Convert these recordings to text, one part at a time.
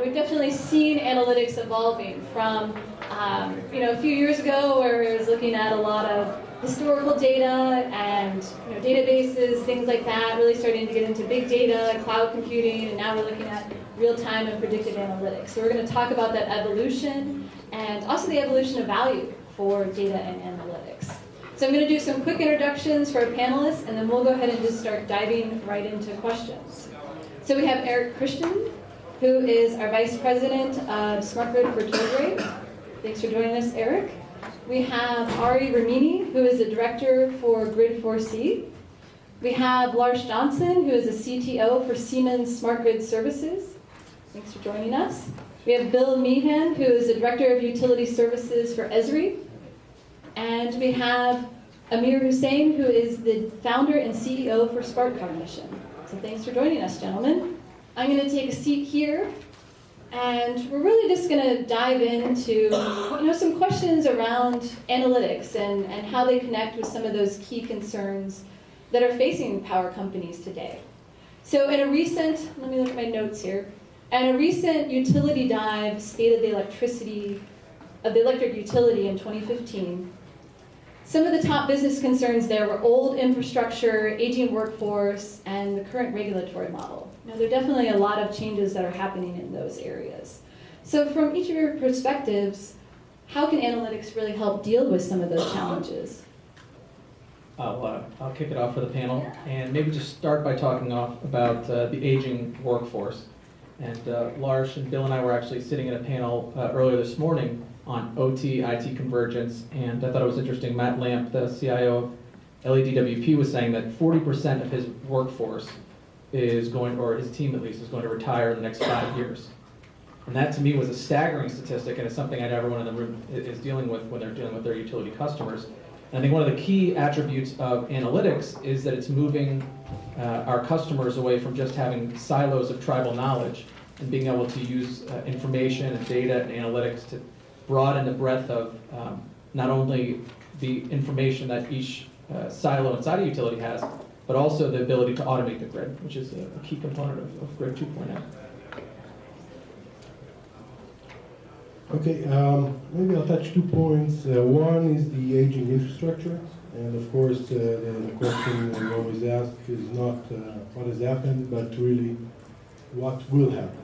we've definitely seen analytics evolving from, a few years ago where we was looking at a lot of historical data and databases, things like that, really starting to get into big data, cloud computing, and now we're looking at real-time and predictive analytics. So we're going to talk about that evolution and also the evolution of value for data and analytics. So I'm going to do some quick introductions for our panelists, and then we'll go ahead and just start diving right into questions. So we have Erik, who is our Vice President of Smart Grid for Tollgrade. Thanks for joining us, Erik. We have Arie Rimini, who is the Director for Grid 4C. We have Larsh Johnson, who is the CTO for Siemens Smart Grid Services. Thanks for joining us. We have Bill Meehan, who is the Director of Utility Services for Esri. And we have Amir Husain, who is the founder and CEO for SparkCognition. So thanks for joining us, gentlemen. I'm going to take a seat here, and we're really just going to dive into some questions around analytics and how they connect with some of those key concerns that are facing power companies today. So in a recent, let me look at my notes here, in a recent utility dive, State of the Electric Utility in 2015, some of the top business concerns there were old infrastructure, aging workforce, and the current regulatory model. Now, there are definitely a lot of changes that are happening in those areas. So from each of your perspectives, how can analytics really help deal with some of those challenges? I'll kick it off for the panel, and maybe just start by talking about the aging workforce. And Larsh and Bill and I were actually sitting in a panel earlier this morning on OT, IT convergence, and I thought it was interesting. Matt Lamp, the CIO of LEDWP, was saying that 40% of his workforce is going, or his team at least, is going to retire in the next 5 years. And that to me was a staggering statistic, and it's something that everyone in the room is dealing with when they're dealing with their utility customers. And I think one of the key attributes of analytics is that it's moving our customers away from just having silos of tribal knowledge and being able to use information and data and analytics to broaden the breadth of not only the information that each silo inside a utility has, but also the ability to automate the grid, which is a key component of Grid 2.0. Okay, maybe I'll touch 2 points. One is the aging infrastructure, and of course the question we always ask is not what has happened, but really what will happen.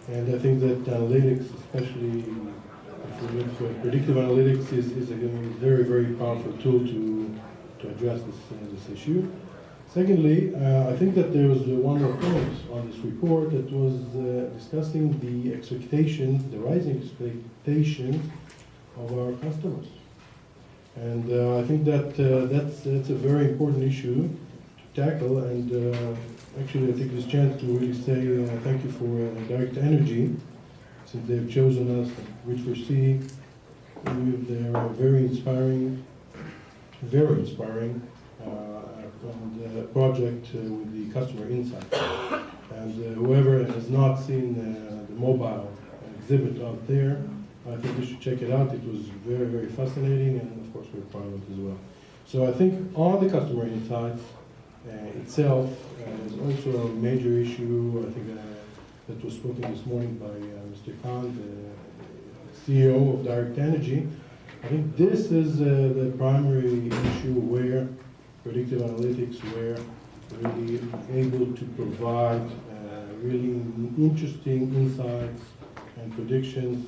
And I think that analytics, especially if we look at predictive analytics, is a very, very powerful tool to address this issue. Secondly, I think that there was one more point on this report that was discussing the expectations, the rising expectations of our customers. And I think that that's a very important issue to tackle. And actually, I take this chance to really say thank you for Direct Energy, since they've chosen us, which we see they're very inspiring project with the customer insight. And whoever has not seen the mobile exhibit out there, I think you should check it out. It was very, very fascinating, and of course we're proud of it as well. So I think on the customer insights itself is also a major issue. I think that was spoken this morning by Mr. Khan, the CEO of Direct Energy. I think this is the primary issue where predictive analytics were really able to provide really interesting insights and predictions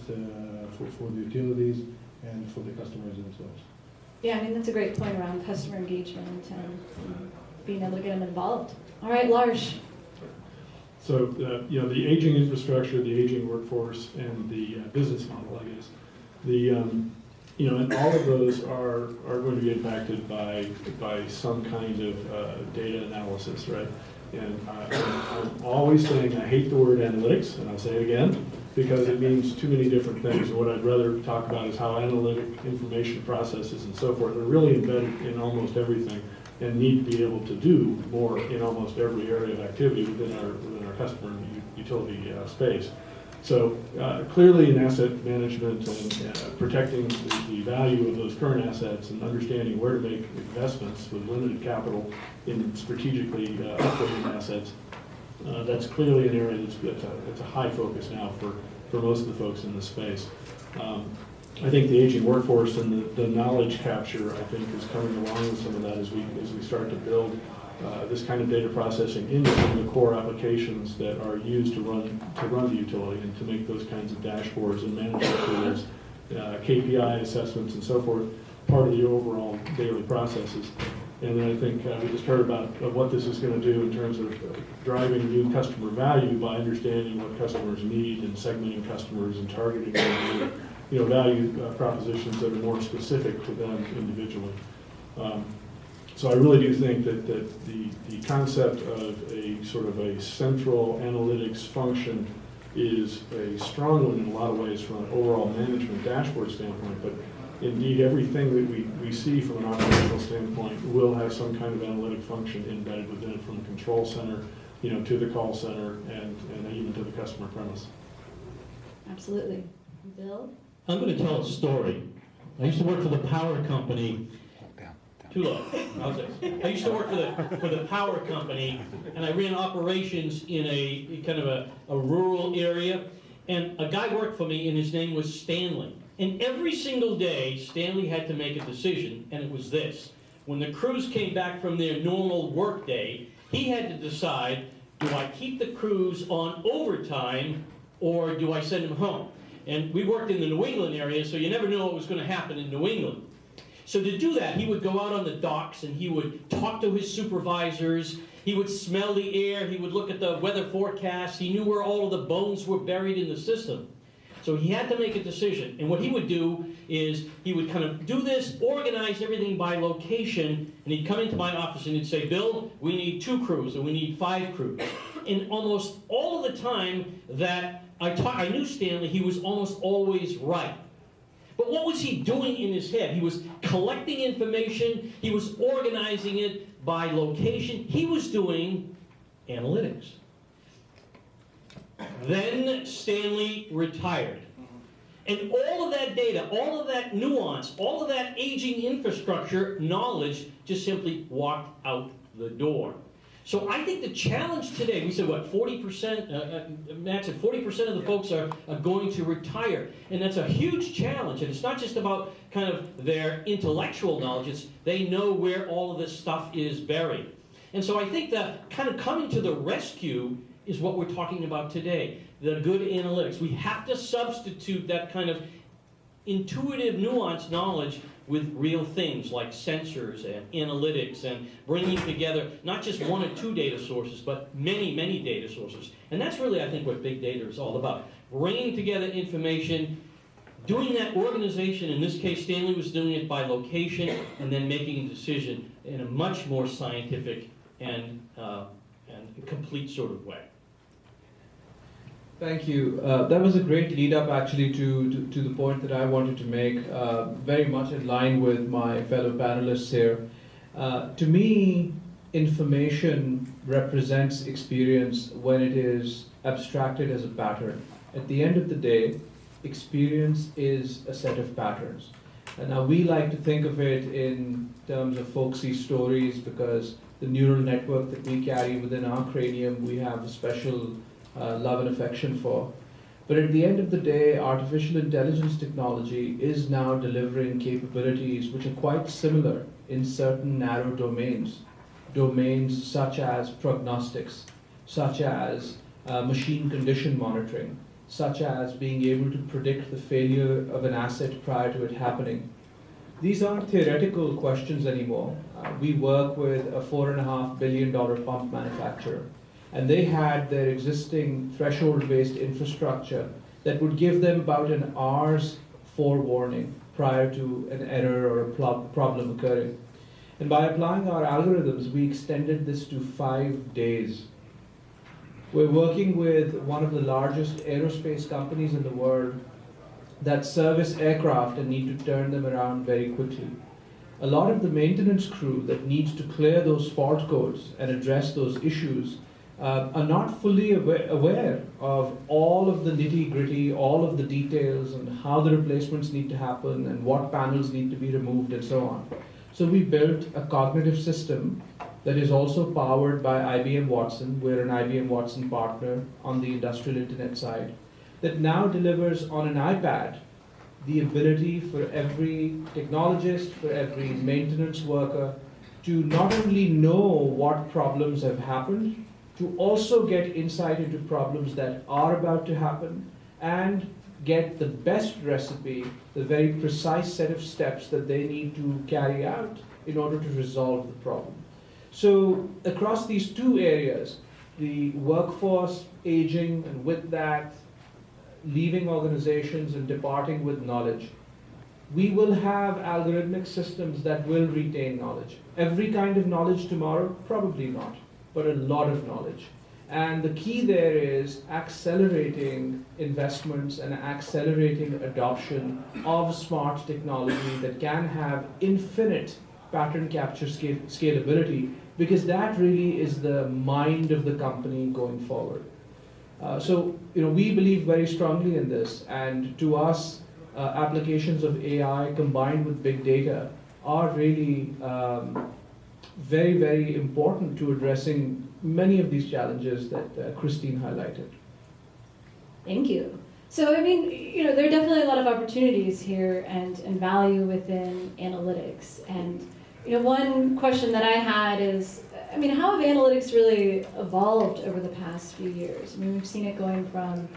for the utilities and for the customers themselves. Yeah, I mean, that's a great point around customer engagement and being able to get them involved. All right, Larsh. So, the aging infrastructure, the aging workforce, and the business model, I guess. And all of those are going to be impacted by some kind of data analysis, right? And I'm always saying I hate the word analytics, and I'll say it again, because it means too many different things. And what I'd rather talk about is how analytic information processes and so forth are really embedded in almost everything and need to be able to do more in almost every area of activity within our customer utility space. So clearly in asset management and protecting the value of those current assets and understanding where to make investments with limited capital in strategically upgrading assets That's clearly an area that's a high focus now for most of the folks in this space. I think the aging workforce and the knowledge capture, I think, is coming along with some of that as we start to build this kind of data processing into some of the core applications that are used to run the utility and to make those kinds of dashboards and management tools, KPI assessments and so forth, part of the overall daily processes. And then I think we just heard about what this is going to do in terms of driving new customer value by understanding what customers need and segmenting customers and targeting them, value propositions that are more specific to them individually. So I really do think that the concept of a sort of a central analytics function is a strong one in a lot of ways from an overall management dashboard standpoint, but indeed everything that we see from an operational standpoint will have some kind of analytic function embedded within it, from the control center, to the call center and even to the customer premise. Absolutely. Bill? I'm going to tell a story. I used to work for the power company. Too low. How's this? I used to work for the power company, and I ran operations in a kind of a rural area. And a guy worked for me, and his name was Stanley. And every single day, Stanley had to make a decision, and it was this. When the crews came back from their normal work day, he had to decide, do I keep the crews on overtime, or do I send them home? And we worked in the New England area, so you never know what was going to happen in New England. So to do that, he would go out on the docks and he would talk to his supervisors, he would smell the air, he would look at the weather forecast, he knew where all of the bones were buried in the system. So he had to make a decision. And what he would do is he would kind of do this, organize everything by location, and he'd come into my office and he'd say, Bill, we need 2 crews, or we need 5 crews. And almost all of the time that I knew Stanley, he was almost always right. But what was he doing in his head? He was collecting information, he was organizing it by location, he was doing analytics. Then Stanley retired. And all of that data, all of that nuance, all of that aging infrastructure knowledge just simply walked out the door. So I think the challenge today, we said what, 40%, Matt said 40% of the folks are going to retire. And that's a huge challenge. And it's not just about kind of their intellectual knowledge, it's they know where all of this stuff is buried. And so I think that kind of coming to the rescue is what we're talking about today, the good analytics. We have to substitute that kind of intuitive, nuanced knowledge with real things like sensors and analytics and bringing together not just 1 or 2 data sources, but many, many data sources. And that's really, I think, what big data is all about. Bringing together information, doing that organization. In this case, Stanley was doing it by location and then making a decision in a much more scientific and complete sort of way. Thank you. That was a great lead up actually to the point that I wanted to make, very much in line with my fellow panelists here. To me, information represents experience when it is abstracted as a pattern. At the end of the day, experience is a set of patterns. And now we like to think of it in terms of folksy stories because the neural network that we carry within our cranium, we have a special love and affection for. But at the end of the day, artificial intelligence technology is now delivering capabilities which are quite similar in certain narrow domains. Domains such as prognostics, such as machine condition monitoring, such as being able to predict the failure of an asset prior to it happening. These aren't theoretical questions anymore. We work with a $4.5 billion pump manufacturer, and they had their existing threshold-based infrastructure that would give them about an hour's forewarning prior to an error or a problem occurring. And by applying our algorithms, we extended this to 5 days. We're working with one of the largest aerospace companies in the world that service aircraft and need to turn them around very quickly. A lot of the maintenance crew that needs to clear those fault codes and address those issues are not fully aware of all of the nitty-gritty, all of the details, and how the replacements need to happen, and what panels need to be removed, and so on. So we built a cognitive system that is also powered by IBM Watson. We're an IBM Watson partner on the industrial internet side, that now delivers on an iPad the ability for every technologist, for every maintenance worker, to not only know what problems have happened, to also get insight into problems that are about to happen, and get the best recipe, the very precise set of steps that they need to carry out in order to resolve the problem. So across these two areas, the workforce aging, and with that, leaving organizations and departing with knowledge, we will have algorithmic systems that will retain knowledge. Every kind of knowledge tomorrow? Probably not, but a lot of knowledge. And the key there is accelerating investments and accelerating adoption of smart technology that can have infinite pattern capture scalability, because that really is the mind of the company going forward. So we believe very strongly in this, and to us, applications of AI combined with big data are really very, very important to addressing many of these challenges that Christine highlighted. Thank you. So, I mean, there are definitely a lot of opportunities here and value within analytics. And, one question that I had is, I mean, how have analytics really evolved over the past few years? I mean, we've seen it going from,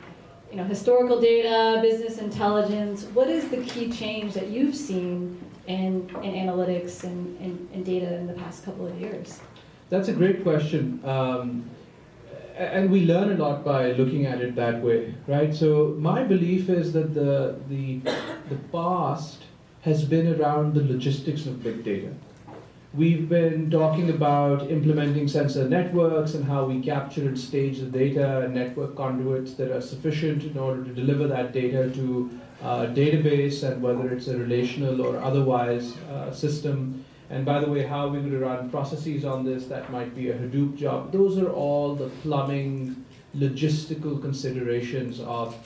historical data, business intelligence. What is the key change that you've seen in analytics and data in the past couple of years? That's a great question. And we learn a lot by looking at it that way, right? So my belief is that the past has been around the logistics of big data. We've been talking about implementing sensor networks and how we capture and stage the data, and network conduits that are sufficient in order to deliver that data to a database, and whether it's a relational or otherwise system. And by the way, how we would run processes on this, that might be a Hadoop job. Those are all the plumbing, logistical considerations of,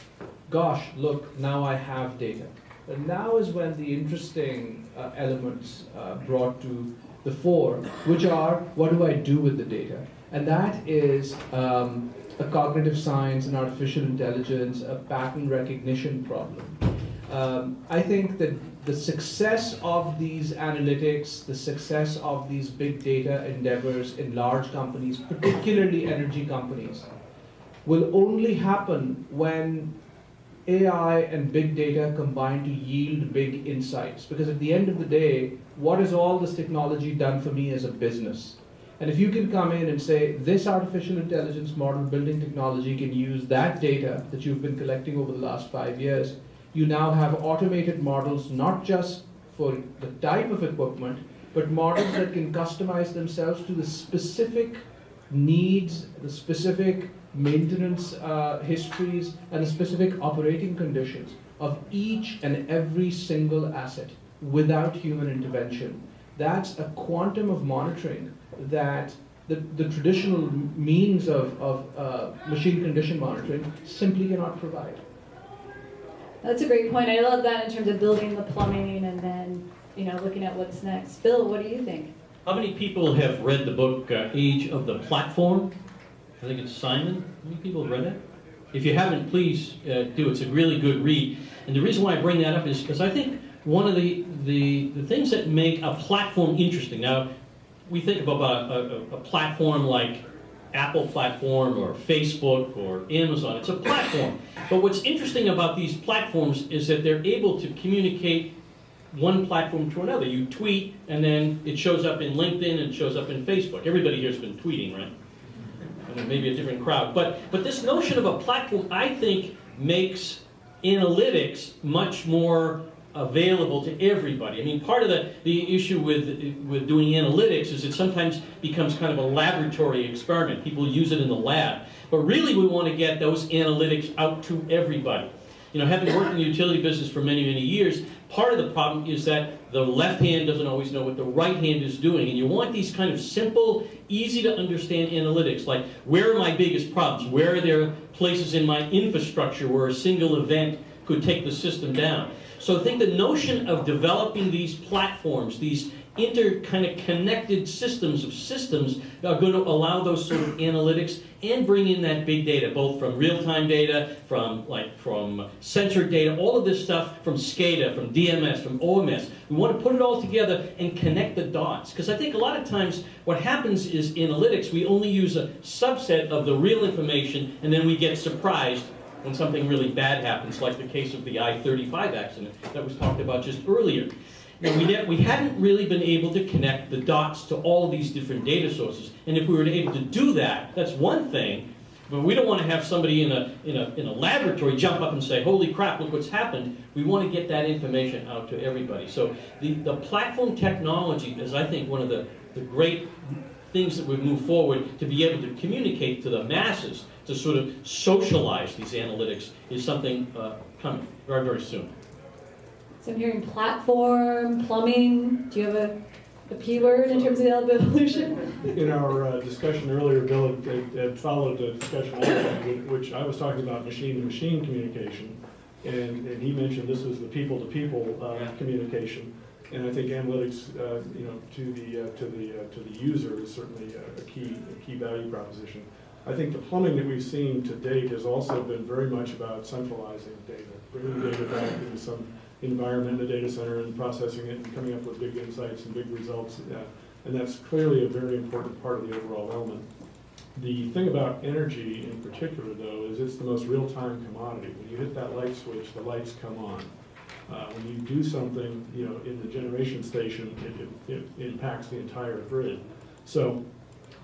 gosh, look, now I have data. But now is when the interesting elements brought to the fore, which are, what do I do with the data? And that is a cognitive science, an artificial intelligence, a pattern recognition problem. I think that the success of these analytics, the success of these big data endeavors in large companies, particularly energy companies, will only happen when AI and big data combine to yield big insights. Because at the end of the day, what has all this technology done for me as a business? And if you can come in and say, this artificial intelligence model building technology can use that data that you've been collecting over the last 5 years, you now have automated models, not just for the type of equipment, but models that can customize themselves to the specific needs, the specific maintenance histories, and the specific operating conditions of each and every single asset without human intervention. That's a quantum of monitoring that the traditional means of machine condition monitoring simply cannot provide. That's a great point. I love that in terms of building the plumbing and then, looking at what's next. Bill, what do you think? How many people have read the book Age of the Platform? I think it's Simon. How many people have read it? If you haven't, please do. It's a really good read. And the reason why I bring that up is because I think one of the things that make a platform interesting. Now, we think about a platform like Apple platform or Facebook or Amazon. It's a platform. But what's interesting about these platforms is that they're able to communicate one platform to another. You tweet, and then it shows up in LinkedIn, and it shows up in Facebook. Everybody here's been tweeting, right? And maybe a different crowd. But this notion of a platform, I think, makes analytics much more available to everybody. I mean, part of the issue with doing analytics is it sometimes becomes kind of a laboratory experiment. People use it in the lab. But really, we want to get those analytics out to everybody. Having worked in the utility business for many, many years, part of the problem is that the left hand doesn't always know what the right hand is doing. And you want these kind of simple, easy to understand analytics, like where are my biggest problems? Where are there places in my infrastructure where a single event could take the system down? So I think the notion of developing these platforms, these connected systems of systems that are going to allow those sort of analytics and bring in that big data, both from real-time data, from sensor data, all of this stuff from SCADA, from DMS, from OMS. We want to put it all together and connect the dots. Because I think a lot of times what happens is analytics, we only use a subset of the real information, and then we get surprised when something really bad happens, like the case of the I-35 accident that was talked about just earlier. Now, we hadn't really been able to connect the dots to all of these different data sources. And if we were able to do that, that's one thing. But we don't want to have somebody in a laboratory jump up and say, holy crap, look what's happened. We want to get that information out to everybody. So the platform technology is, I think, one of the great things that would move forward to be able to communicate to the masses, to sort of socialize these analytics, is something coming very, very soon. So I'm hearing platform, plumbing. Do you have a P word in terms of the evolution? In our discussion earlier, Bill had followed a discussion in which I was talking about machine-to-machine communication, and he mentioned this was the people-to-people communication. And I think analytics, to the user is certainly a key value proposition. I think the plumbing that we've seen to date has also been very much about centralizing data, bringing data back into some environment in the data center and processing it and coming up with big insights and big results. And that's clearly a very important part of the overall element. The thing about energy in particular, though, is it's the most real-time commodity. When you hit that light switch, the lights come on. When you do something, in the generation station, it impacts the entire grid. So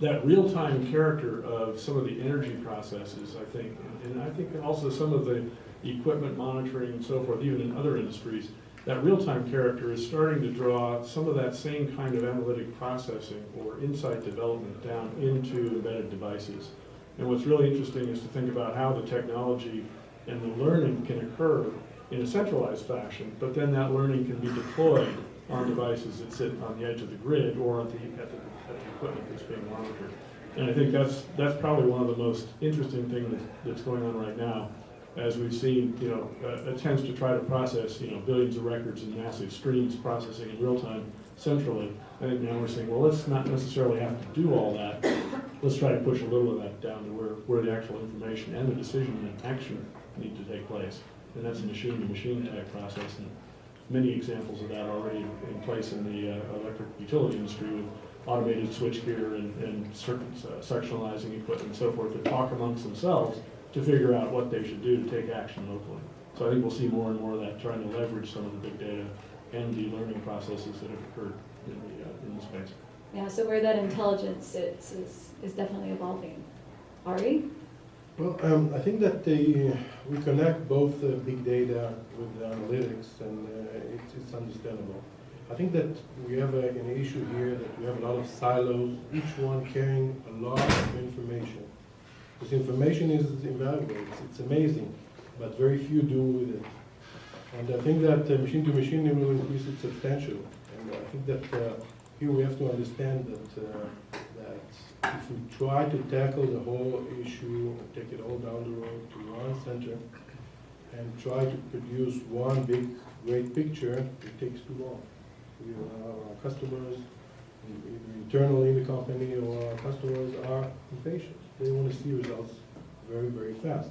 that real-time character of some of the energy processes, I think, and I think also some of the equipment monitoring and so forth, even in other industries, that real-time character is starting to draw some of that same kind of analytic processing or insight development down into embedded devices. And what's really interesting is to think about how the technology and the learning can occur in a centralized fashion, but then that learning can be deployed on devices that sit on the edge of the grid or at the equipment that's being monitored. And I think that's probably one of the most interesting things that's going on right now, as we've seen, attempts to try to process, billions of records in massive streams processing in real time centrally. I think now we're saying, well, let's not necessarily have to do all that. Let's try to push a little of that down to where the actual information and the decision and action need to take place. And that's a machine-to-machine type process. And many examples of that already in place in the electric utility industry with automated switchgear and certain sectionalizing equipment and so forth that talk amongst themselves to figure out what they should do to take action locally. So I think we'll see more and more of that, trying to leverage some of the big data and the learning processes that have occurred in the space. Yeah, so where that intelligence sits is definitely evolving. Arie? Well, I think that we connect both big data with the analytics, and it's understandable. I think that we have an issue here that we have a lot of silos, each one carrying a lot of information. This information is invaluable, it's amazing, but very few do with it. And I think that machine-to-machine will increase it substantially. And I think that here we have to understand that if we try to tackle the whole issue, take it all down the road to one center, and try to produce one big, great picture, it takes too long. Our customers, either internally in the company or our customers, are impatient. They want to see results very, very fast.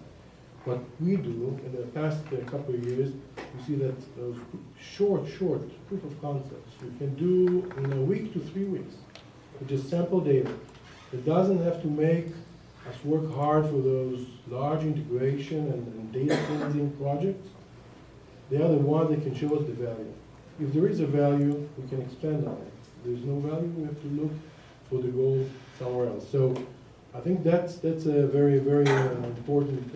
What we do in the past couple of years, we see that those short proof of concepts we can do in a week to 3 weeks with just sample data. It doesn't have to make us work hard for those large integration and data cleansing projects. They are the ones that can show us the value. If there is a value, we can expand on it. If there's no value, we have to look for the gold somewhere else. So I think that's a very, very important.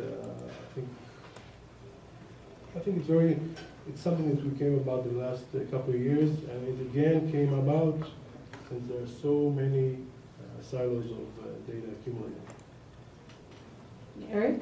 I think it's something that we came about the last couple of years, and it again came about since there are so many silos of data accumulated. Erik?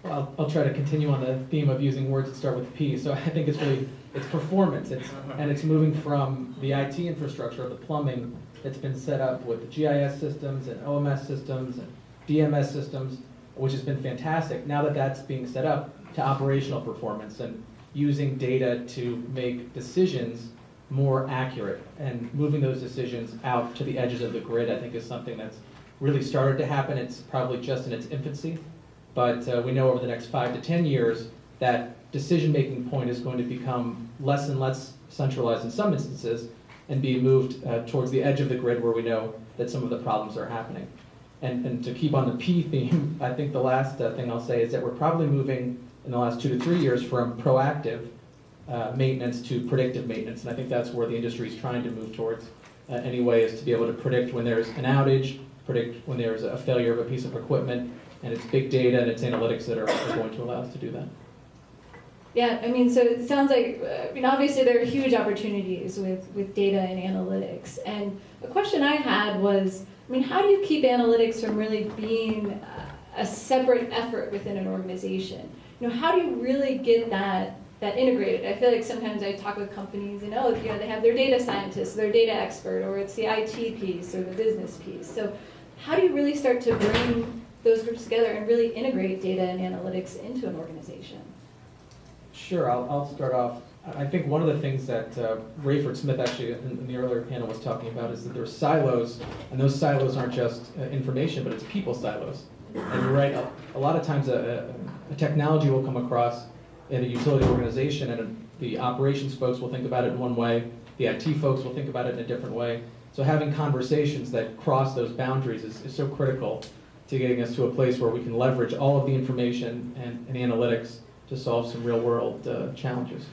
Well, I'll try to continue on the theme of using words that start with P. So I think it's performance, and it's moving from the IT infrastructure of the plumbing that's been set up with the GIS systems and OMS systems and DMS systems, which has been fantastic. Now that that's being set up, to operational performance and using data to make decisions more accurate. And moving those decisions out to the edges of the grid, I think, is something that's really started to happen. It's probably just in its infancy, but we know over the next 5 to 10 years that decision-making point is going to become less and less centralized in some instances and be moved towards the edge of the grid where we know that some of the problems are happening. And to keep on the P theme, I think the last thing I'll say is that we're probably moving in the last 2 to 3 years from proactive maintenance to predictive maintenance, and I think that's where the industry is trying to move towards anyway, is to be able to predict when there's an outage, predict when there's a failure of a piece of equipment, and it's big data and it's analytics that are going to allow us to do that. Yeah, I mean, so it sounds like, obviously there are huge opportunities with data and analytics. And a question I had was, how do you keep analytics from really being a separate effort within an organization? How do you really get that integrated? I feel like sometimes I talk with companies and, they have their data scientist, their data expert, or it's the IT piece or the business piece. So how do you really start to bring those groups together and really integrate data and analytics into an organization? Sure, I'll start off. I think one of the things that Rayford Smith actually in the earlier panel was talking about is that there are silos, and those silos aren't just information, but it's people silos. And you're right, a lot of times a technology will come across in a utility organization, and the operations folks will think about it in one way, the IT folks will think about it in a different way. So having conversations that cross those boundaries is so critical to getting us to a place where we can leverage all of the information and analytics to solve some real-world challenges.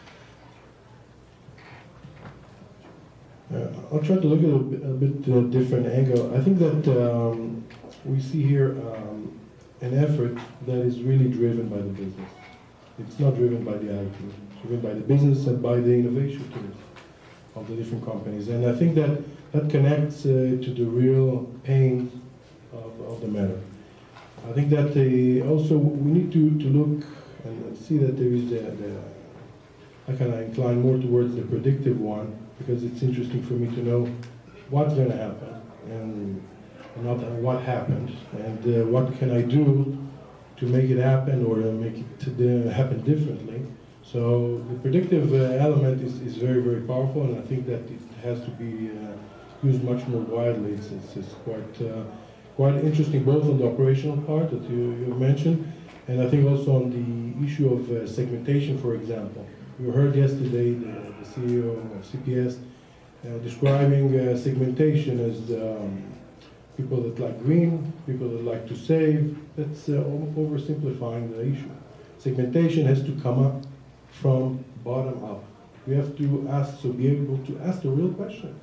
I'll try to look at a bit different angle. I think that we see here an effort that is really driven by the business. It's not driven by the IT. It's driven by the business and by the innovation teams of the different companies. And I think that connects to the real pain of the matter. I think that also we need to look and see that there is I kind of incline more towards the predictive one, because it's interesting for me to know what's going to happen and not what happened, and what can I do to make it happen or make it happen differently. So the predictive element is very, very powerful, and I think that it has to be used much more widely. It's quite interesting, both on the operational part that you mentioned, and I think also on the issue of segmentation, for example. We heard yesterday the CEO of CPS describing segmentation as people that like green, people that like to save. That's oversimplifying the issue. Segmentation has to come up from bottom up. We have to be able to ask the real questions.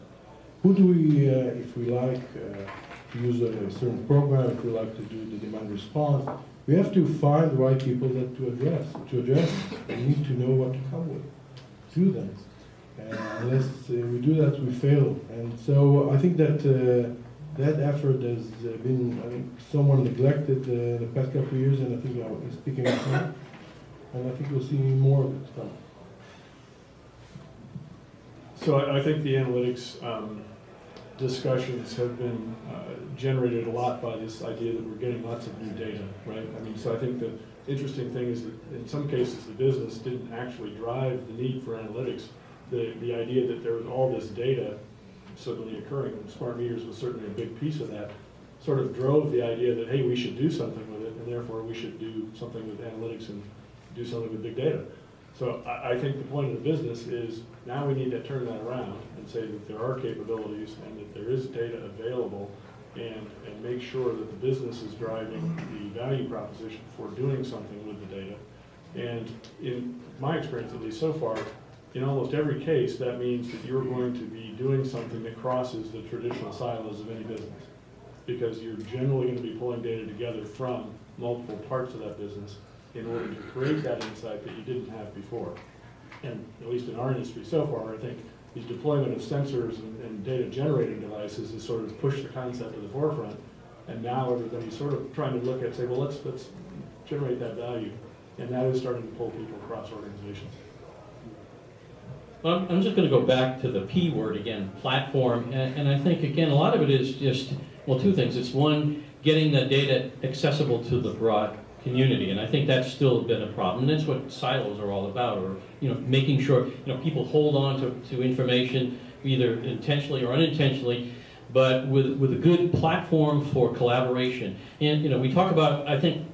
Who do we, if we like to use a certain program, if we like to do the demand response, we have to find the right people that to address. To address, we need to know what to come with. Do them. Unless we do that, we fail. And so I think that that effort has been, somewhat neglected the past couple of years, and I think it's picking up now. And I think we'll see more of it come. So I think the analytics discussions have been generated a lot by this idea that we're getting lots of new data, right? So I think the interesting thing is that in some cases the business didn't actually drive the need for analytics. The idea that there was all this data suddenly occurring, and smart meters was certainly a big piece of that, sort of drove the idea that, hey, we should do something with it, and therefore we should do something with analytics and do something with big data. So I think the point of the business is now we need to turn that around and say that there are capabilities and that there is data available, and make sure that the business is driving the value proposition for doing something with the data. And in my experience, at least so far, in almost every case, that means that you're going to be doing something that crosses the traditional silos of any business, because you're generally going to be pulling data together from multiple parts of that business in order to create that insight that you didn't have before. And at least in our industry so far, I think the deployment of sensors and data generating devices has sort of pushed the concept to the forefront, and now everybody's sort of trying to look at, say, well, let's generate that value, and that is starting to pull people across organizations. Well, I'm just going to go back to the P word again, platform, and I think, again, a lot of it is just, well, two things. It's one, getting the data accessible to the broad community, and I think that's still been a problem. And that's what silos are all about, or making sure people hold on to information either intentionally or unintentionally, but with a good platform for collaboration. And we talk about, I think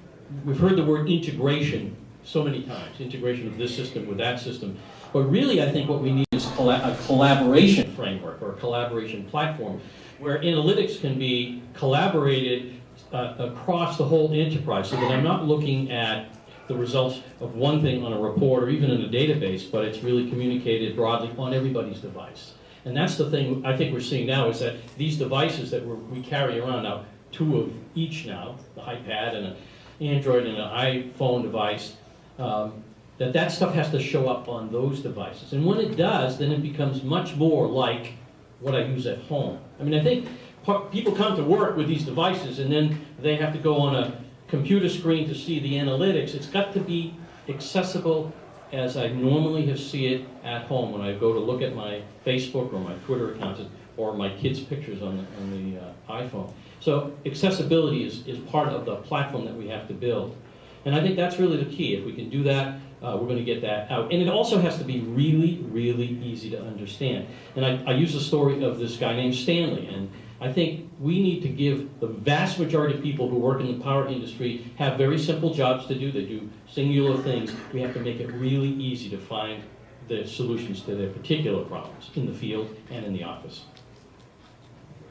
we've heard the word integration so many times, integration of this system with that system. But really, I think what we need is a collaboration framework or a collaboration platform where analytics can be collaborated across the whole enterprise, so that I'm not looking at the results of one thing on a report or even in a database, but it's really communicated broadly on everybody's device. And that's the thing I think we're seeing now, is that these devices that we carry around now, 2 of each now, the iPad and an Android and an iPhone device, that stuff has to show up on those devices. And when it does, then it becomes much more like what I use at home. I mean, I think people come to work with these devices and then they have to go on a computer screen to see the analytics. It's got to be accessible as I normally see it at home when I go to look at my Facebook or my Twitter accounts or my kids' pictures on the iPhone. So accessibility is part of the platform that we have to build. And I think that's really the key. If we can do that, we're going to get that out. And it also has to be really, really easy to understand. And I use the story of this guy named Stanley. And I think we need to give the vast majority of people who work in the power industry have very simple jobs to do. They do singular things. We have to make it really easy to find the solutions to their particular problems in the field and in the office.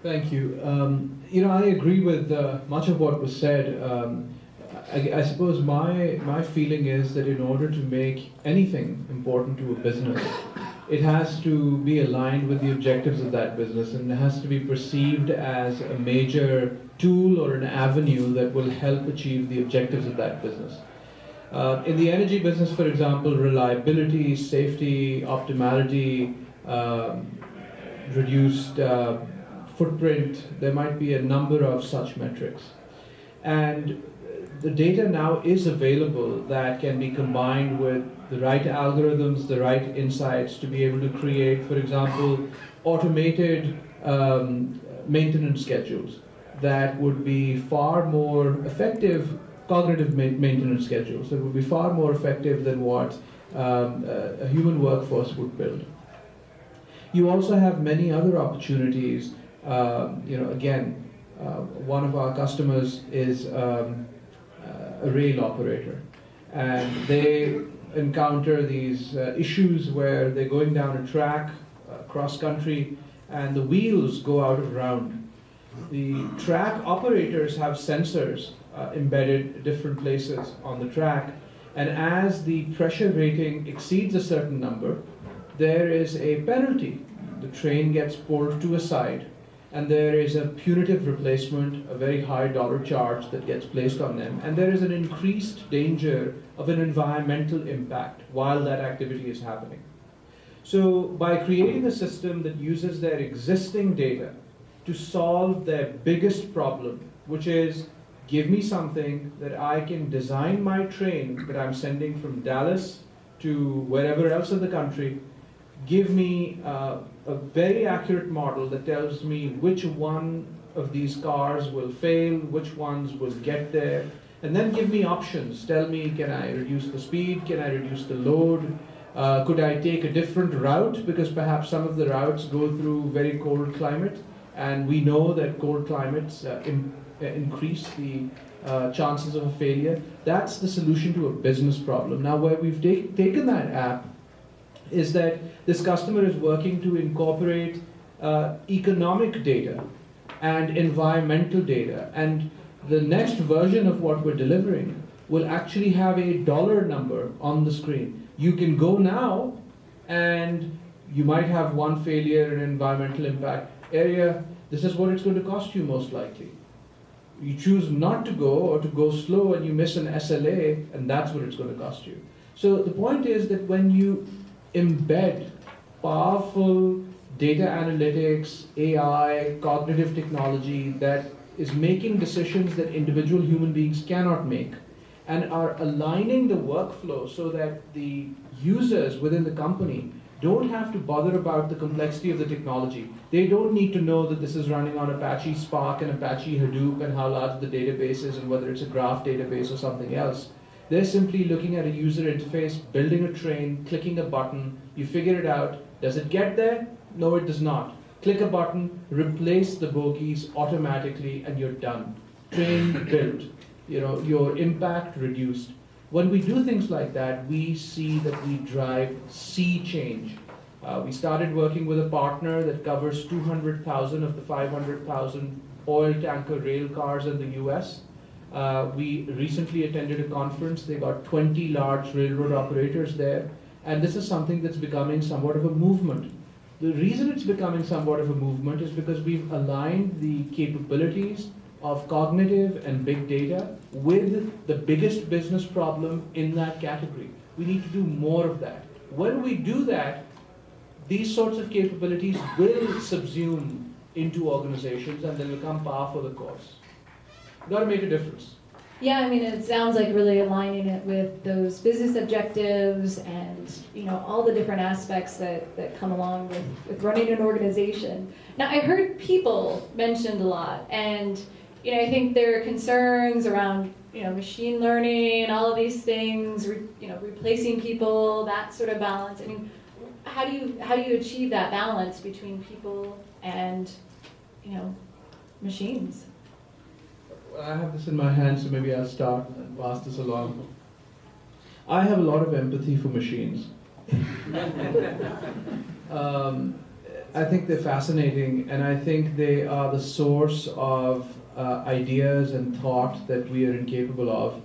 Thank you. I agree with much of what was said. I suppose my feeling is that in order to make anything important to a business, it has to be aligned with the objectives of that business, and it has to be perceived as a major tool or an avenue that will help achieve the objectives of that business. In the energy business, for example, reliability, safety, optimality, reduced footprint, there might be a number of such metrics. And the data now is available that can be combined with the right algorithms, the right insights to be able to create, for example, automated maintenance schedules that would be far more effective, cognitive maintenance schedules that would be far more effective than what a human workforce would build. You also have many other opportunities. One of our customers is a rail operator, and they encounter these issues where they're going down a track cross country and the wheels go out of round. The track operators have sensors embedded at different places on the track, and as the pressure rating exceeds a certain number, there is a penalty. The train gets pulled to a side, and there is a punitive replacement, a very high dollar charge that gets placed on them, and there is an increased danger of an environmental impact while that activity is happening. So by creating a system that uses their existing data to solve their biggest problem, which is give me something that I can design my train that I'm sending from Dallas to wherever else in the country, give me a very accurate model that tells me which one of these cars will fail, which ones will get there, and then give me options. Tell me, can I reduce the speed? Can I reduce the load? Could I take a different route? Because perhaps some of the routes go through very cold climate, and we know that cold climates increase the chances of a failure. That's the solution to a business problem. Now, where we've taken that app is that this customer is working to incorporate economic data and environmental data, and the next version of what we're delivering will actually have a dollar number on the screen. You can go now, and you might have one failure in environmental impact area. This is what it's going to cost you most likely. You choose not to go or to go slow and you miss an SLA, and that's what it's going to cost you. So the point is that when you embed powerful data analytics, AI, cognitive technology that is making decisions that individual human beings cannot make, and are aligning the workflow so that the users within the company don't have to bother about the complexity of the technology. They don't need to know that this is running on Apache Spark and Apache Hadoop and how large the database is and whether it's a graph database or something else. They're simply looking at a user interface, building a train, clicking a button, you figure it out. Does it get there? No, it does not. Click a button, replace the bogies automatically, and you're done. Train built. Your impact reduced. When we do things like that, we see that we drive sea change. We started working with a partner that covers 200,000 of the 500,000 oil tanker rail cars in the US. We recently attended a conference. They got 20 large railroad operators there. And this is something that's becoming somewhat of a movement. The reason it's becoming somewhat of a movement is because we've aligned the capabilities of cognitive and big data with the biggest business problem in that category. We need to do more of that. When we do that, these sorts of capabilities will subsume into organizations and they'll become par for the course. You've got to make a difference. Yeah, I mean, it sounds like really aligning it with those business objectives and, all the different aspects that come along with running an organization. Now, I heard people mentioned a lot, and, I think there are concerns around, machine learning, all of these things, replacing people, that sort of balance. I mean, how do you achieve that balance between people and, machines? I have this in my hand, so maybe I'll start and pass this along. I have a lot of empathy for machines. I think they're fascinating, and I think they are the source of ideas and thought that we are incapable of.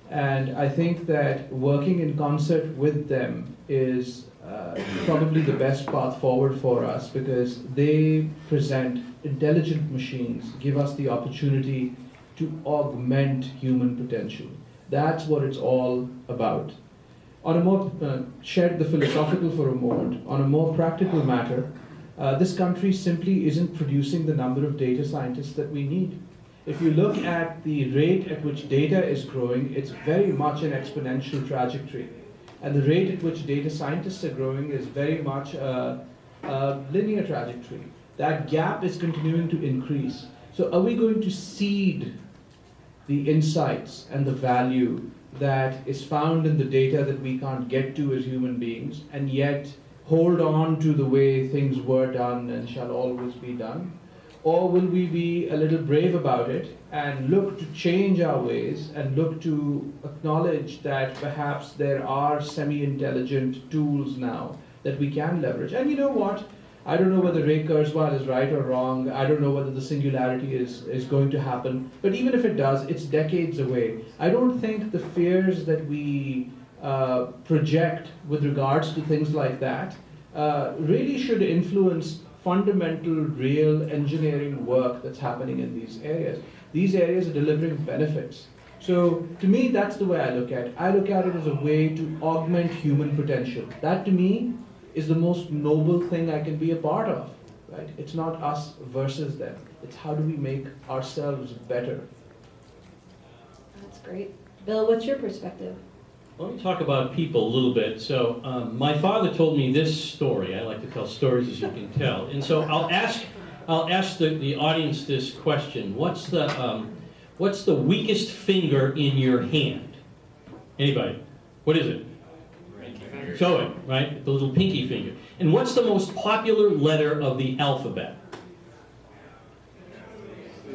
And I think that working in concert with them is probably the best path forward for us, because they present intelligent machines, give us the opportunity to augment human potential. That's what it's all about. On a more, shed the philosophical for a moment, on a more practical matter, this country simply isn't producing the number of data scientists that we need. If you look at the rate at which data is growing, it's very much an exponential trajectory. And the rate at which data scientists are growing is very much a linear trajectory. That gap is continuing to increase. So are we going to seed the insights and the value that is found in the data that we can't get to as human beings, and yet hold on to the way things were done and shall always be done? Or will we be a little brave about it and look to change our ways and look to acknowledge that perhaps there are semi-intelligent tools now that we can leverage? And you know what? I don't know whether Ray Kurzweil is right or wrong. I don't know whether the singularity is going to happen. But even if it does, it's decades away. I don't think the fears that we project with regards to things like that really should influence fundamental, real engineering work that's happening in these areas. These areas are delivering benefits. So to me, that's the way I look at it. I look at it as a way to augment human potential. That to me is the most noble thing I can be a part of, right? It's not us versus them. It's how do we make ourselves better. That's great. Bill, what's your perspective? Let me talk about people a little bit. So my father told me this story. I like to tell stories, as you can tell. And so I'll ask the audience this question. What's the weakest finger in your hand? Anybody? What is it? Show it, right? The little pinky finger. And what's the most popular letter of the alphabet?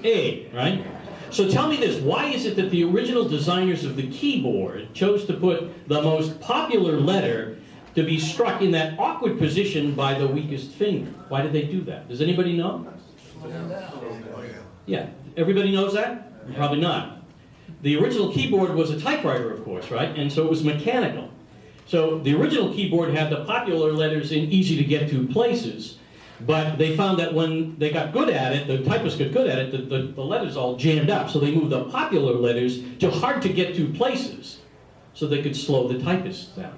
A, right? So tell me this, why is it that the original designers of the keyboard chose to put the most popular letter to be struck in that awkward position by the weakest finger? Why did they do that? Does anybody know? Yeah, everybody knows that? Probably not. The original keyboard was a typewriter, of course, right? And so it was mechanical. So the original keyboard had the popular letters in easy to get to places, but they found that when they got good at it, the typists got good at it, the letters all jammed up. So they moved the popular letters to hard to get to places so they could slow the typists down.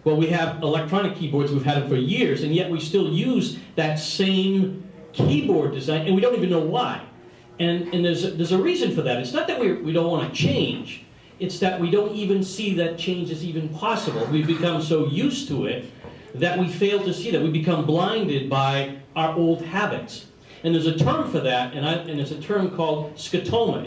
Well, we have electronic keyboards, we've had them for years, and yet we still use that same keyboard design, and we don't even know why. And there's a reason for that. It's not that we don't want to change. It's that we don't even see that change is even possible. We've become so used to it that we fail to see, that we become blinded by our old habits. And there's a term for that, and it's a term called scotoma.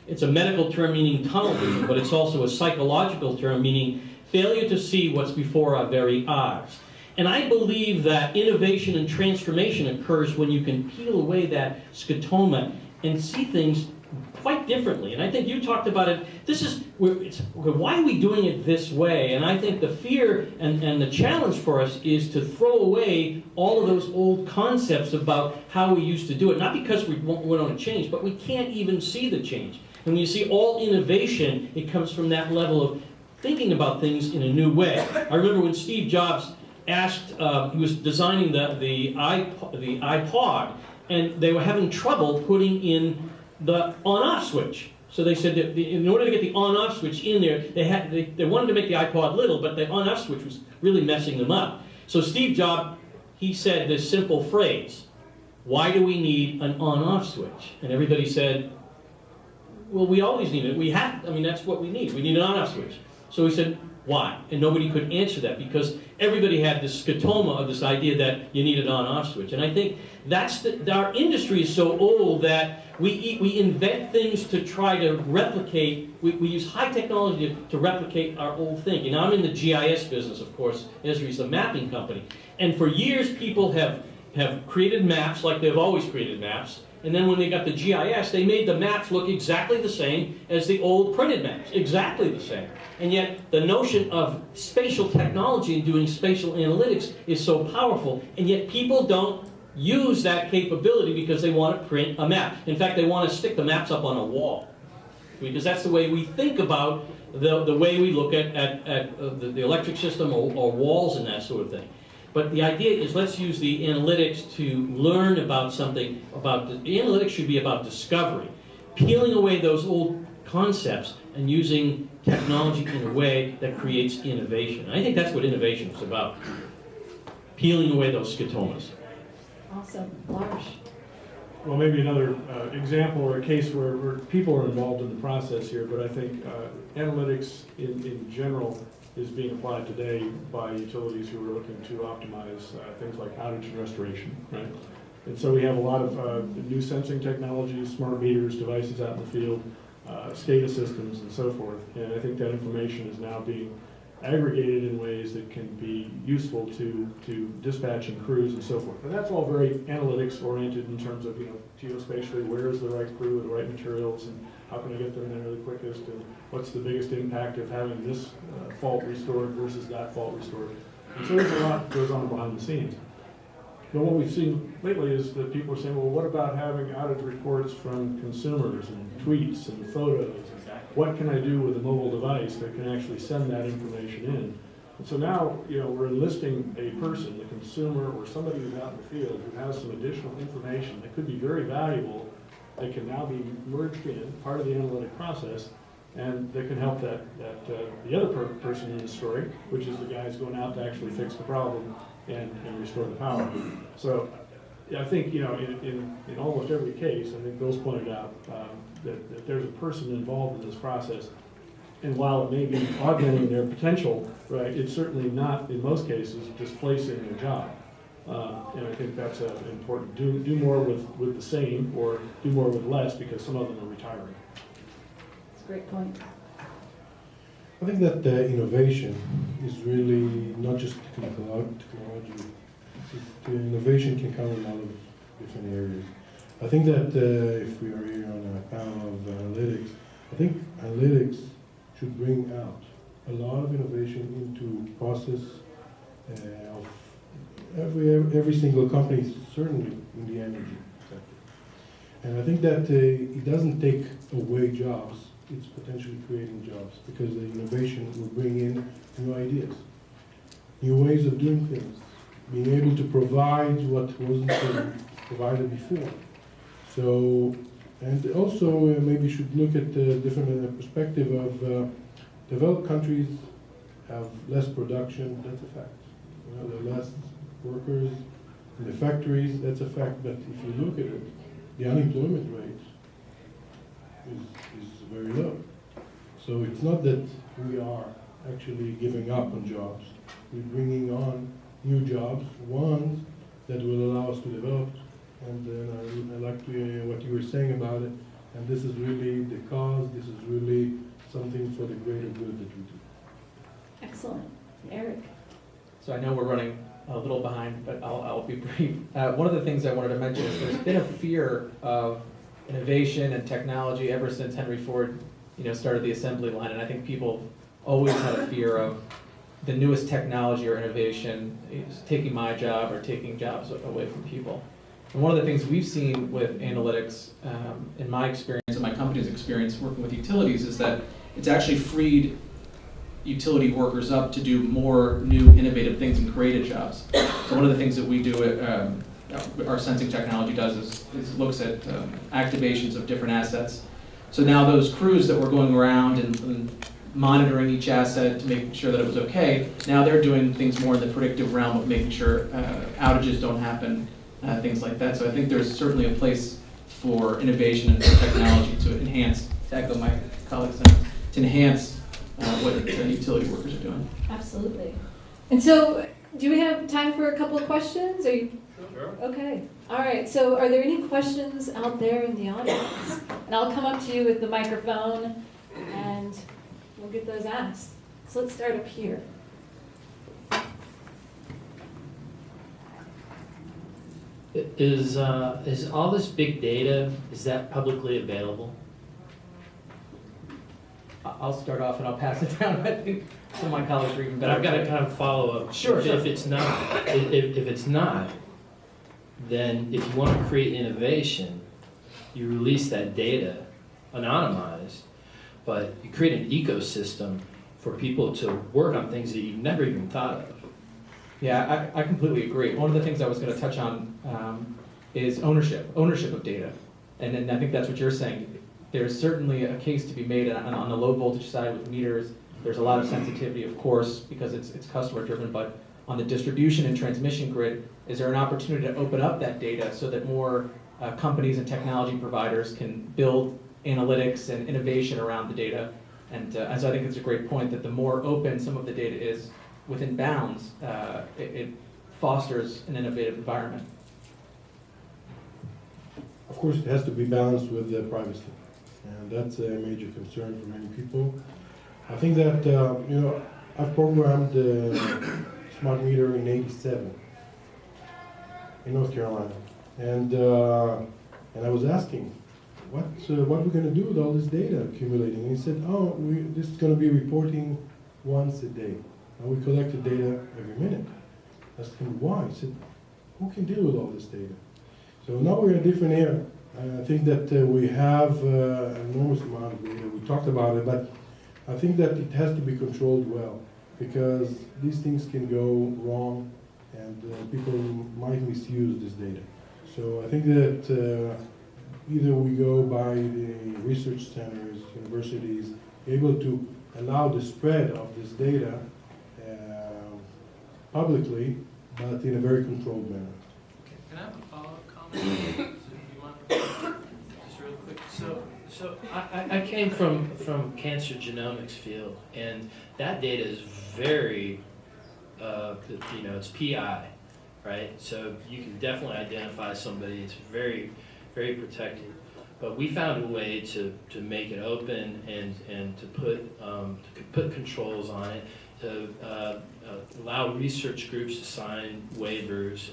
It's a medical term meaning tunnel vision, but it's also a psychological term meaning failure to see what's before our very eyes. And I believe that innovation and transformation occurs when you can peel away that scotoma and see things quite differently. And I think you talked about it. Why are we doing it this way? And I think the fear and the challenge for us is to throw away all of those old concepts about how we used to do it. Not because we want to change, but we can't even see the change. And when you see all innovation, it comes from that level of thinking about things in a new way. I remember when Steve Jobs asked, he was designing the iPod, and they were having trouble putting in the on-off switch. So they said that in order to get the on-off switch in there, they wanted to make the iPod little, but the on-off switch was really messing them up. So Steve Jobs, he said this simple phrase, "Why do we need an on-off switch?" And everybody said, "Well, we always need it. That's what we need. We need an on-off switch." So he said, "Why?" And nobody could answer that because everybody had this scotoma of this idea that you need an on-off switch. And I think our industry is so old that we invent things to try to replicate. We use high technology to replicate our old thinking. Now I'm in the GIS business, of course. Esri is a mapping company. And for years people have created maps like they've always created maps. And then when they got the GIS, they made the maps look exactly the same as the old printed maps, exactly the same. And yet the notion of spatial technology and doing spatial analytics is so powerful, and yet people don't use that capability because they want to print a map. In fact, they want to stick the maps up on a wall, because that's the way we think about the way we look at the electric system or walls and that sort of thing. But the idea is let's use the analytics to learn about something. The analytics should be about discovery, peeling away those old concepts and using technology in a way that creates innovation. And I think that's what innovation is about, peeling away those scotomas. Awesome. Larsh. Well, maybe another example or a case where people are involved in the process here, but I think analytics in general is being applied today by utilities who are looking to optimize things like outage and restoration, right? And so we have a lot of new sensing technologies, smart meters, devices out in the field, SCADA systems, and so forth. And I think that information is now being aggregated in ways that can be useful to dispatching crews and so forth. And that's all very analytics oriented in terms of, geospatially, where is the right crew with the right materials, and how can I get them in there the quickest, and what's the biggest impact of having this fault restored versus that fault restored. And so there's a lot that goes on behind the scenes. But what we've seen lately is that people are saying, well, what about having outage reports from consumers and tweets and photos? What can I do with a mobile device that can actually send that information in? And so now, we're enlisting a person, the consumer or somebody who's out in the field who has some additional information that could be very valuable, that can now be merged in, part of the analytic process, and that can help the other person in the story, which is the guy who's going out to actually fix the problem and restore the power. So I think, in almost every case, I think Bill's pointed out that there's a person involved in this process. And while it may be augmenting their potential, right, it's certainly not, in most cases, displacing their job. And I think that's important. Do more with the same, or do more with less, because some of them are retiring. That's a great point. I think that innovation is really not just technology. The innovation can come in a lot of different areas. I think that if we are here on a panel of analytics, I think analytics should bring out a lot of innovation into process of every single company, certainly in the energy sector. And I think that it doesn't take away jobs, it's potentially creating jobs, because the innovation will bring in new ideas, new ways of doing things, being able to provide what wasn't provided before. So, and also maybe should look at the different perspective of developed countries have less production, that's a fact. There are less workers in the factories, that's a fact. But if you look at it, the unemployment rate is very low. So it's not that we are actually giving up on jobs. We're bringing on new jobs, ones that will allow us to develop. And then I like to hear what you were saying about it. And this is really the cause, this is really something for the greater good that we do. Excellent. Erik? So I know we're running a little behind, but I'll be brief. One of the things I wanted to mention is there's been a fear of innovation and technology ever since Henry Ford, started the assembly line, and I think people always had a fear of the newest technology or innovation is taking my job or taking jobs away from people. And one of the things we've seen with analytics, in my experience and my company's experience working with utilities, is that it's actually freed utility workers up to do more new innovative things and creative jobs. So one of the things that we do at our sensing technology does is looks at activations of different assets. So now those crews that were going around and monitoring each asset to make sure that it was okay, now they're doing things more in the predictive realm of making sure outages don't happen, things like that. So I think there's certainly a place for innovation and for technology to enhance, to echo my colleagues, to enhance what the utility workers are doing. Absolutely. And so, do we have time for a couple of questions? Are you? Sure. Okay. All right. So, are there any questions out there in the audience? And I'll come up to you with the microphone, and we'll get those asked. So let's start up here. Is all this big data, is that publicly available? I'll start off and I'll pass it down. I think some of my colleagues are even But better. I've got to kind of follow up. Sure, If sure. it's not, if it's not, then if you want to create innovation, you release that data anonymized, but you create an ecosystem for people to work on things that you've never even thought of. Yeah, I completely agree. One of the things I was going to touch on is ownership of data. And I think that's what you're saying. There's certainly a case to be made on the low voltage side with meters. There's a lot of sensitivity, of course, because it's customer driven, but on the distribution and transmission grid, is there an opportunity to open up that data so that more companies and technology providers can build analytics and innovation around the data? And so I think it's a great point that the more open some of the data is within bounds, it fosters an innovative environment. Of course, it has to be balanced with privacy, and that's a major concern for many people. I think that, I've programmed smart meter in '87 in North Carolina, and I was asking, what we're going to do with all this data accumulating? And he said, this is going to be reporting once a day. And we collected data every minute. I asked him, why? He said, who can deal with all this data? So now we're in a different era. I think that we have an enormous amount of data. We talked about it, but I think that it has to be controlled well, because these things can go wrong and people might misuse this data. So I think that either we go by the research centers, universities, able to allow the spread of this data publicly, but in a very controlled manner. Can I have a follow-up comment? If you want, just real quick. So I came from cancer genomics field, and that data is very, it's PI, right? So you can definitely identify somebody. It's very, very protected. But we found a way to make it open and to put controls on it, to allow research groups to sign waivers,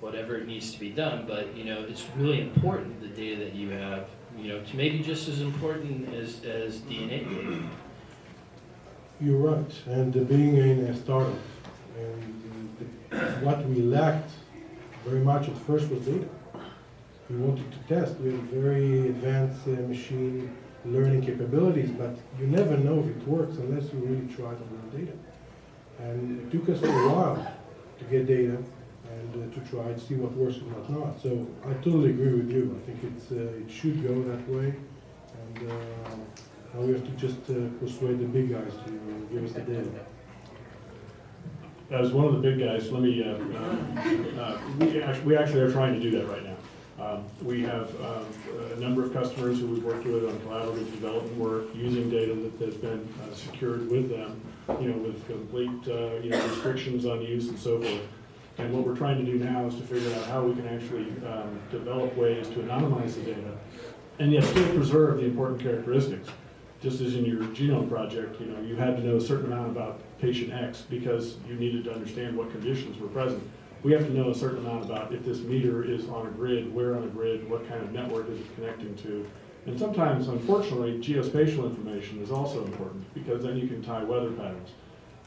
whatever it needs to be done. But it's really important, the data that you have, to maybe just as important as DNA data. You're right, and being in a startup, and what we lacked very much at first was data. We wanted to test. We have very advanced machine learning capabilities, but you never know if it works unless you really try to learn data. And it took us a while to get data and to try to see what works and what not. So I totally agree with you. I think it should go that way, and now we have to just persuade the big guys to give us the data. As one of the big guys, let me, we actually are trying to do that right now. We have a number of customers who we've worked with on collaborative development work using data that's been secured with them, with complete restrictions on use and so forth. And what we're trying to do now is to figure out how we can actually develop ways to anonymize the data and yet still preserve the important characteristics. Just as in your genome project, you had to know a certain amount about patient X because you needed to understand what conditions were present. We have to know a certain amount about if this meter is on a grid, where on a grid, what kind of network is it connecting to. And sometimes, unfortunately, geospatial information is also important because then you can tie weather patterns.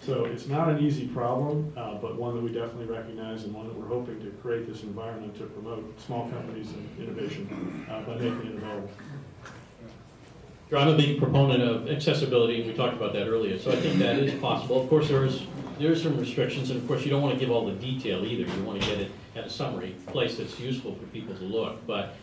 So it's not an easy problem, but one that we definitely recognize and one that we're hoping to create this environment to promote small companies and innovation by making it available. I'm a big proponent of accessibility, and we talked about that earlier, so I think that is possible. Of course, there are some restrictions, and of course, you don't want to give all the detail either. You want to get it at a summary place that's useful for people to look. But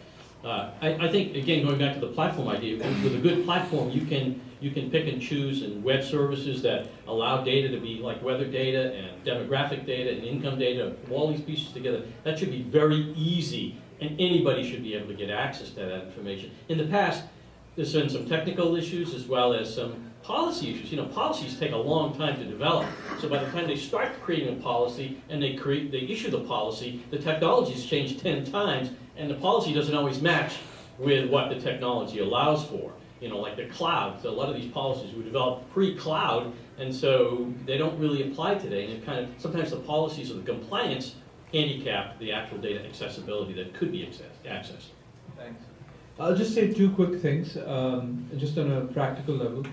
I think, again, going back to the platform idea, with a good platform, you can pick and choose and web services that allow data to be like weather data and demographic data and income data, all these pieces together. That should be very easy, and anybody should be able to get access to that information. In the past, there's been some technical issues as well as some policy issues. Policies take a long time to develop. So by the time they start creating a policy and they issue the policy, the technology's changed 10 times, and the policy doesn't always match with what the technology allows for. Like the cloud. So a lot of these policies were developed pre-cloud, and so they don't really apply today. And sometimes the policies or the compliance handicap the actual data accessibility that could be accessed. Thanks. I'll just say two quick things, just on a practical level.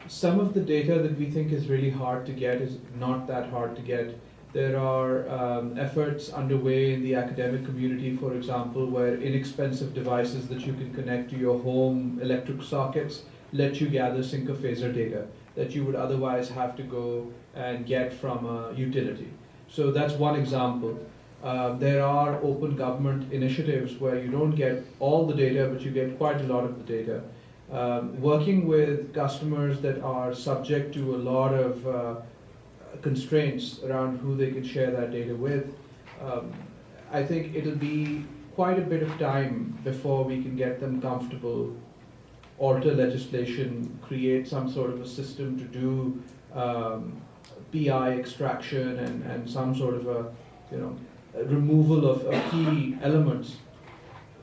Some of the data that we think is really hard to get is not that hard to get. There are efforts underway in the academic community, for example, where inexpensive devices that you can connect to your home electric sockets let you gather synchrophaser data that you would otherwise have to go and get from a utility. So that's one example. There are open government initiatives where you don't get all the data, but you get quite a lot of the data. Working with customers that are subject to a lot of constraints around who they can share that data with, I think it'll be quite a bit of time before we can get them comfortable, alter legislation, create some sort of a system to do PI extraction and some sort of a removal of key elements.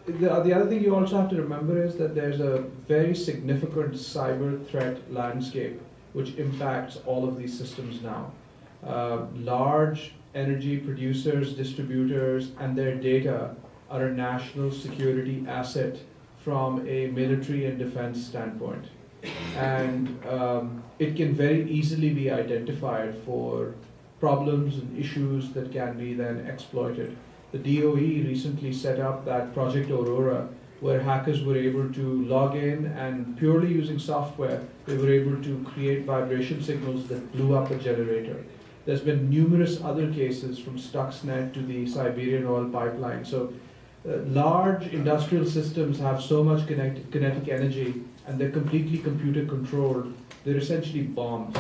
The other thing you also have to remember is that there's a very significant cyber threat landscape which impacts all of these systems now. Large energy producers, distributors, and their data are a national security asset from a military and defense standpoint. And it can very easily be identified for problems and issues that can be then exploited. The DOE recently set up that Project Aurora, where hackers were able to log in and purely using software, they were able to create vibration signals that blew up a generator. There's been numerous other cases from Stuxnet to the Siberian oil pipeline. So large industrial systems have so much kinetic energy and they're completely computer controlled. They're essentially bombs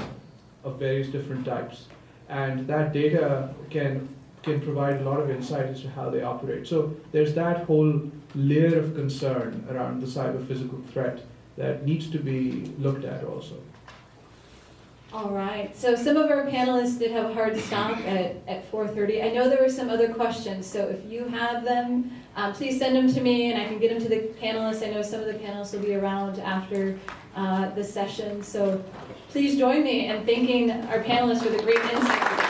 of various different types. And that data can provide a lot of insight as to how they operate. So there's that whole layer of concern around the cyber-physical threat that needs to be looked at also. All right, so some of our panelists did have a hard stop at 4:30. I know there were some other questions, so if you have them, please send them to me and I can get them to the panelists. I know some of the panelists will be around after the session, so please join me in thanking our panelists for the great insight.